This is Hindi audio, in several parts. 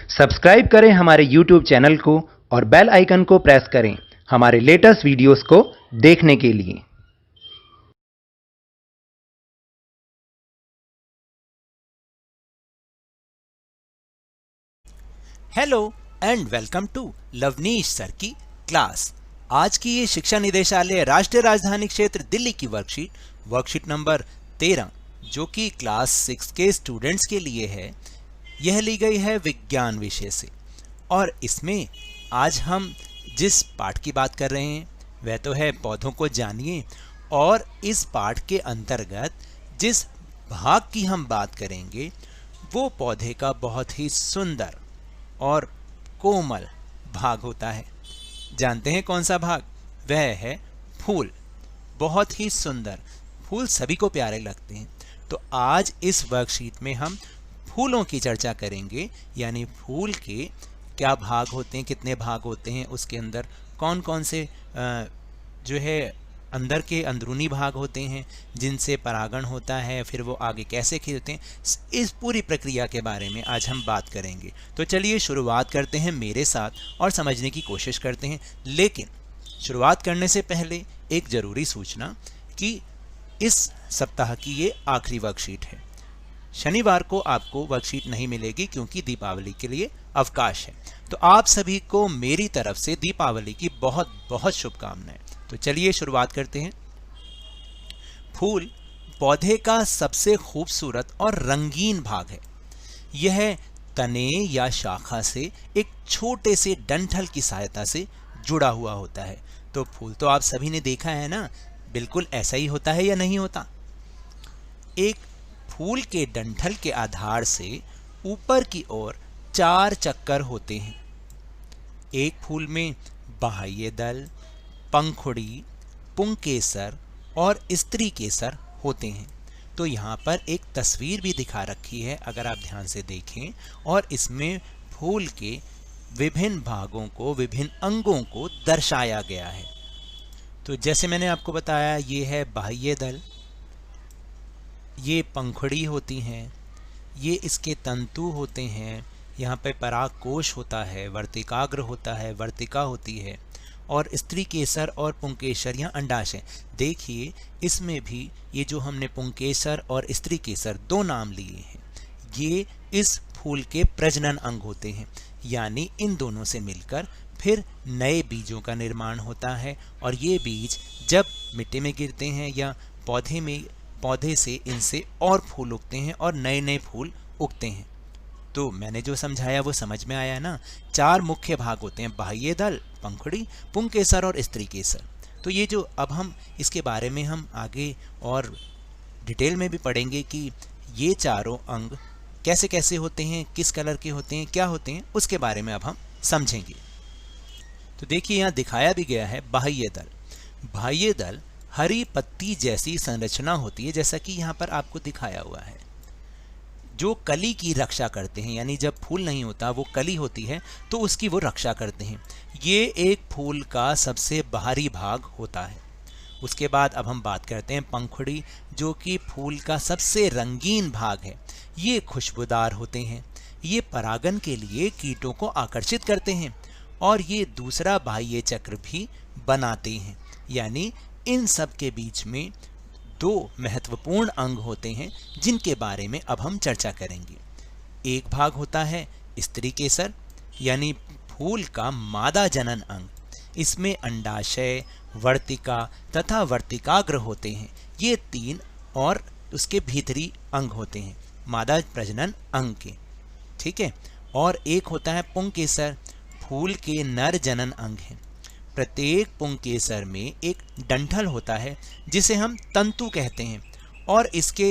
सब्सक्राइब करें हमारे YouTube चैनल को और बेल आइकन को प्रेस करें हमारे लेटेस्ट वीडियोस को देखने के लिए। Hello and welcome to Lavneesh sir की क्लास। आज की ये शिक्षा निदेशालय राष्ट्रीय राजधानी क्षेत्र दिल्ली की वर्कशीट नंबर 13 जो कि क्लास 6 के स्टूडेंट्स के लिए है, यह ली गई है विज्ञान विषय से। और इसमें आज हम जिस पाठ की बात कर रहे हैं वह तो है पौधों को जानिए। और इस पाठ के अंतर्गत जिस भाग की हम बात करेंगे वो पौधे का बहुत ही सुंदर और कोमल भाग होता है। जानते हैं कौन सा भाग? वह है फूल। बहुत ही सुंदर फूल सभी को प्यारे लगते हैं। तो आज इस वर्कशीट में हम फूलों की चर्चा करेंगे, यानी फूल के क्या भाग होते हैं, कितने भाग होते हैं, उसके अंदर कौन कौन से जो है अंदर के अंदरूनी भाग होते हैं जिनसे परागण होता है, फिर वो आगे कैसे खिलते हैं, इस पूरी प्रक्रिया के बारे में आज हम बात करेंगे। तो चलिए शुरुआत करते हैं मेरे साथ और समझने की कोशिश करते हैं। लेकिन शुरुआत करने से पहले एक ज़रूरी सूचना कि इस सप्ताह की ये आखिरी वर्कशीट है। शनिवार को आपको वर्कशीट नहीं मिलेगी क्योंकि दीपावली के लिए अवकाश है। तो आप सभी को मेरी तरफ से दीपावली की बहुत बहुत शुभकामनाएं। तो चलिए शुरुआत करते हैं। फूल पौधे का सबसे खूबसूरत और रंगीन भाग है। यह तने या शाखा से एक छोटे से डंठल की सहायता से जुड़ा हुआ होता है। तो फूल तो आप सभी ने देखा है ना, बिल्कुल ऐसा ही होता है या नहीं होता? एक फूल के डंठल के आधार से ऊपर की ओर 4 चक्कर होते हैं। एक फूल में बाह्य दल, पंखुड़ी, पुंकेसर और स्त्री केसर होते हैं। तो यहाँ पर एक तस्वीर भी दिखा रखी है, अगर आप ध्यान से देखें, और इसमें फूल के विभिन्न भागों को, विभिन्न अंगों को दर्शाया गया है। तो जैसे मैंने आपको बताया, ये है बाह्य दल, ये पंखुड़ी होती हैं, ये इसके तंतु होते हैं, यहाँ पे परागकोश होता है, वर्तिकाग्र होता है, वर्तिका होती है, और स्त्री केसर और पुंकेसर यहाँ अंडाशय। देखिए इसमें भी ये जो हमने पुंकेसर और स्त्री केसर 2 नाम लिए हैं, ये इस फूल के प्रजनन अंग होते हैं। यानी इन दोनों से मिलकर फिर नए बीजों का निर्माण होता है, और ये बीज जब मिट्टी में गिरते हैं या पौधे से इनसे और फूल उगते हैं और नए नए फूल उगते हैं। तो मैंने जो समझाया वो समझ में आया ना? 4 मुख्य भाग होते हैं, बाह्य दल, पंखुड़ी, पुंकेसर और स्त्री केसर। तो ये जो अब हम इसके बारे में हम आगे और डिटेल में भी पढ़ेंगे कि ये चारों अंग कैसे कैसे होते हैं, किस कलर के होते हैं, क्या होते हैं, उसके बारे में अब हम समझेंगे। तो देखिए यहाँ दिखाया भी गया है बाह्य दल। बाह्य दल हरी पत्ती जैसी संरचना होती है, जैसा कि यहाँ पर आपको दिखाया हुआ है, जो कली की रक्षा करते हैं। यानी जब फूल नहीं होता, वो कली होती है, तो उसकी वो रक्षा करते हैं। ये एक फूल का सबसे बाहरी भाग होता है। उसके बाद अब हम बात करते हैं पंखुड़ी, जो कि फूल का सबसे रंगीन भाग है। ये खुशबूदार होते हैं, ये परागण के लिए कीटों को आकर्षित करते हैं, और ये दूसरा बाह्य चक्र भी बनाते हैं। यानी इन सब के बीच में 2 महत्वपूर्ण अंग होते हैं जिनके बारे में अब हम चर्चा करेंगे। एक भाग होता है स्त्री केसर, यानी फूल का मादा जनन अंग। इसमें अंडाशय, वर्तिका तथा वर्तिकाग्र होते हैं। ये 3 और उसके भीतरी अंग होते हैं मादा प्रजनन अंग के, ठीक है। और एक होता है पुंकेसर, फूल के नर जनन अंग है। प्रत्येक पुंकेसर में एक डंठल होता है जिसे हम तंतु कहते हैं, और इसके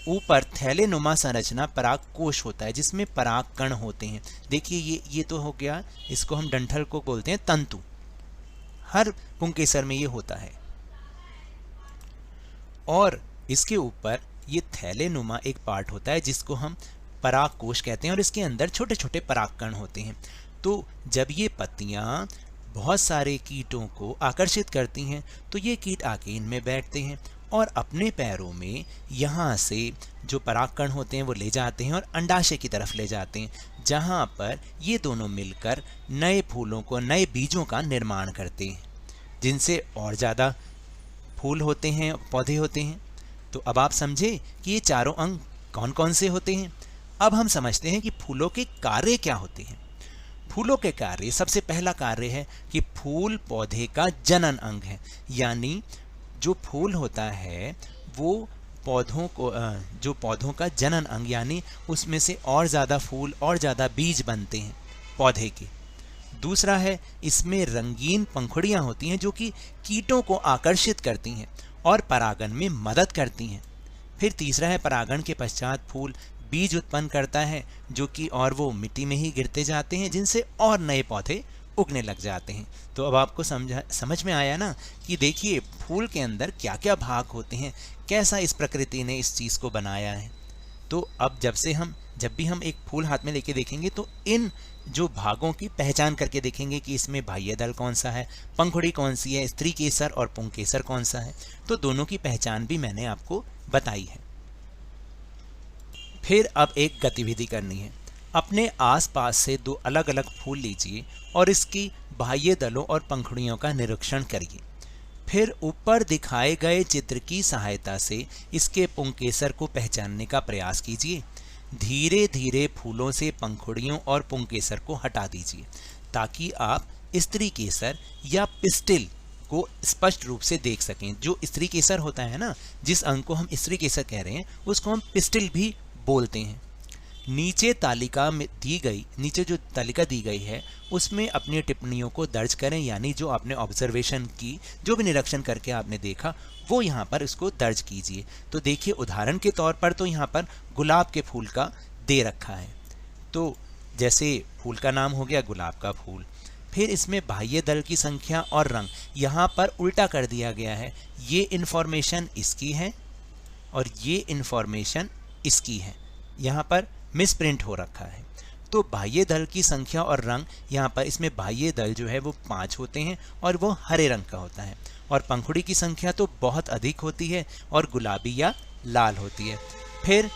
ऊपर थैलेनुमा संरचना परागकोश होता है जिसमें परागकण होते हैं। देखिए ये तो हो गया, इसको हम डंठल को बोलते हैं तंतु। हर पुंकेसर में ये होता है, और इसके ऊपर ये थैलेनुमा एक पार्ट होता है जिसको हम परागकोश कहते हैं, और इसके अंदर छोटे छोटे परागकण होते हैं। तो जब ये पत्तियां बहुत सारे कीटों को आकर्षित करती हैं तो ये कीट आके इनमें बैठते हैं, और अपने पैरों में यहाँ से जो परागकण होते हैं वो ले जाते हैं और अंडाशय की तरफ ले जाते हैं, जहाँ पर ये दोनों मिलकर नए फूलों को, नए बीजों का निर्माण करते हैं, जिनसे और ज़्यादा फूल होते हैं, पौधे होते हैं। तो अब आप समझे कि ये चारों अंग कौन कौन से होते हैं। अब हम समझते हैं कि फूलों के कार्य क्या होते हैं। फूलों के कार्य, सबसे पहला कार्य है कि फूल पौधे का जनन अंग है, यानी जो फूल होता है वो पौधों को, जो पौधों का जनन अंग, यानी उसमें से और ज़्यादा फूल और ज़्यादा बीज बनते हैं पौधे के। दूसरा है, इसमें रंगीन पंखुड़ियाँ होती हैं जो कि कीटों को आकर्षित करती हैं और परागण में मदद करती हैं। फिर तीसरा है, परागण के पश्चात फूल बीज उत्पन्न करता है जो कि और वो मिट्टी में ही गिरते जाते हैं, जिनसे और नए पौधे उगने लग जाते हैं। तो अब आपको समझ में आया ना कि देखिए फूल के अंदर क्या क्या भाग होते हैं, कैसा इस प्रकृति ने इस चीज़ को बनाया है। तो अब जब भी हम एक फूल हाथ में लेके देखेंगे तो इन जो भागों की पहचान करके देखेंगे कि इसमें बाह्य दल कौन सा है, पंखुड़ी कौन सी है, स्त्री केसर और पुंकेसर कौन सा है। तो दोनों की पहचान भी मैंने आपको बताई है। फिर अब एक गतिविधि करनी है। अपने आसपास से दो अलग अलग फूल लीजिए और इसकी बाह्य दलों और पंखुड़ियों का निरीक्षण करिए। फिर ऊपर दिखाए गए चित्र की सहायता से इसके पुंकेसर को पहचानने का प्रयास कीजिए। धीरे धीरे फूलों से पंखुड़ियों और पुंकेसर को हटा दीजिए ताकि आप स्त्री केसर या पिस्टिल को स्पष्ट रूप से देख सकें। जो स्त्री केसर होता है ना, जिस अंग को हम स्त्री केसर कह रहे हैं, उसको हम पिस्टिल भी बोलते हैं। नीचे जो तालिका दी गई है उसमें अपनी टिप्पणियों को दर्ज करें, यानी जो आपने ऑब्जर्वेशन की, जो भी निरीक्षण करके आपने देखा वो यहाँ पर इसको दर्ज कीजिए। तो देखिए उदाहरण के तौर पर तो यहाँ पर गुलाब के फूल का दे रखा है, तो जैसे फूल का नाम हो गया गुलाब का फूल। फिर इसमें बाह्य दल की संख्या और रंग यहाँ पर उल्टा कर दिया गया है, ये इन्फॉर्मेशन इसकी है और ये इन्फॉर्मेशन इसकी है, यहाँ पर मिसप्रिंट हो रखा है। तो बाह्य दल की संख्या और रंग, यहाँ पर इसमें बाह्य दल जो है वो 5 होते हैं और वो हरे रंग का होता है, और पंखुड़ी की संख्या तो बहुत अधिक होती है और गुलाबी या लाल होती है। फिर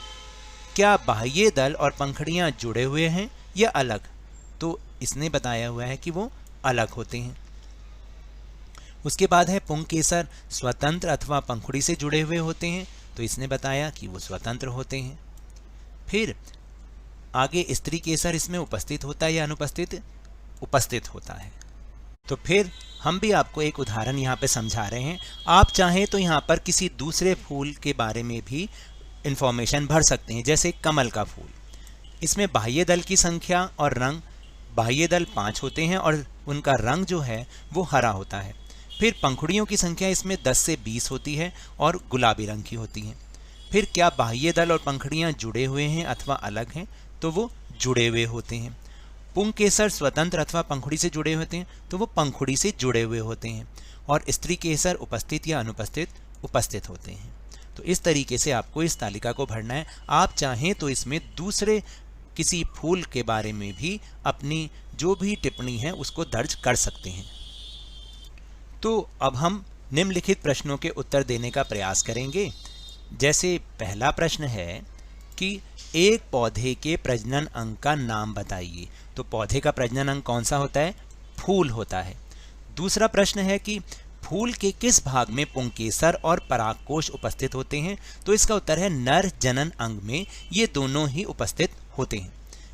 क्या बाह्य दल और पंखुड़ियाँ जुड़े हुए हैं या अलग? तो इसने बताया हुआ है कि वो अलग होते हैं। उसके बाद है पुंकेसर स्वतंत्र अथवा पंखुड़ी से जुड़े हुए होते हैं, तो इसने बताया कि वो स्वतंत्र होते हैं। फिर आगे स्त्री केसर इसमें उपस्थित होता है या अनुपस्थित? उपस्थित होता है। तो फिर हम भी आपको एक उदाहरण यहाँ पे समझा रहे हैं। आप चाहें तो यहाँ पर किसी दूसरे फूल के बारे में भी इंफॉर्मेशन भर सकते हैं, जैसे कमल का फूल। इसमें बाह्य दल की संख्या और रंग, बाह्य दल 5 होते हैं और उनका रंग जो है वो हरा होता है। फिर पंखुड़ियों की संख्या इसमें 10 से 20 होती है और गुलाबी रंग की होती हैं। फिर क्या बाह्य दल और पंखुड़ियाँ जुड़े हुए हैं अथवा अलग हैं? तो वो जुड़े हुए होते हैं। पुंकेसर स्वतंत्र अथवा पंखुड़ी से जुड़े होते हैं, तो वो पंखुड़ी से जुड़े हुए होते हैं। और स्त्री केसर उपस्थित या अनुपस्थित? उपस्थित होते हैं। तो इस तरीके से आपको इस तालिका को भरना है। आप चाहें तो इसमें दूसरे किसी फूल के बारे में भी अपनी जो भी टिप्पणी है उसको दर्ज कर सकते हैं। तो अब हम निम्नलिखित प्रश्नों के उत्तर देने का प्रयास करेंगे। जैसे पहला प्रश्न है कि एक पौधे के प्रजनन अंग का नाम बताइए। तो पौधे का प्रजनन अंग कौन सा होता है? फूल होता है। दूसरा प्रश्न है कि फूल के किस भाग में पुंकेसर और परागकोश उपस्थित होते हैं? तो इसका उत्तर है नर जनन अंग में ये दोनों ही उपस्थित होते हैं।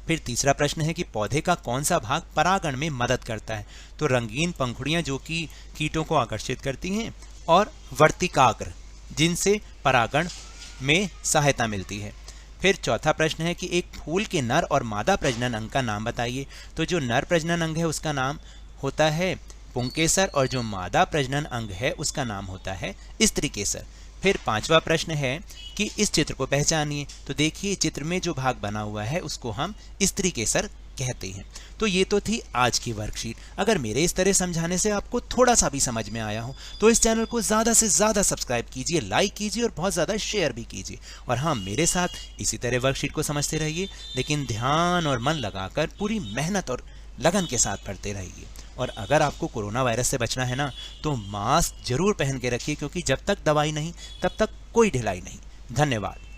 फिर तीसरा प्रश्न है कि पौधे का कौन सा भाग परागण में मदद करता है? तो रंगीन पंखुड़ियाँ जो कि कीटों को आकर्षित करती हैं, और वर्तिकाग्र जिनसे परागण में सहायता मिलती है। फिर चौथा प्रश्न है कि एक फूल के नर और मादा प्रजनन अंग का नाम बताइए। तो जो नर प्रजनन अंग है उसका नाम होता है पुंकेसर और जो मादा प्रजनन अंग है उसका नाम होता है स्त्री केसर। फिर पांचवा प्रश्न है कि इस चित्र को पहचानिए। तो देखिए चित्र में जो भाग बना हुआ है उसको हम स्त्री केसर कहते हैं। तो ये तो थी आज की वर्कशीट। अगर मेरे इस तरह समझाने से आपको थोड़ा सा भी समझ में आया हो तो इस चैनल को ज़्यादा से ज़्यादा सब्सक्राइब कीजिए, लाइक कीजिए और बहुत ज़्यादा शेयर भी कीजिए। और हाँ, मेरे साथ इसी तरह वर्कशीट को समझते रहिए, लेकिन ध्यान और मन लगाकर पूरी मेहनत और लगन के साथ पढ़ते रहिए। और अगर आपको कोरोना वायरस से बचना है ना, तो मास्क जरूर पहन के रखिए, क्योंकि जब तक दवाई नहीं तब तक कोई ढिलाई नहीं। धन्यवाद।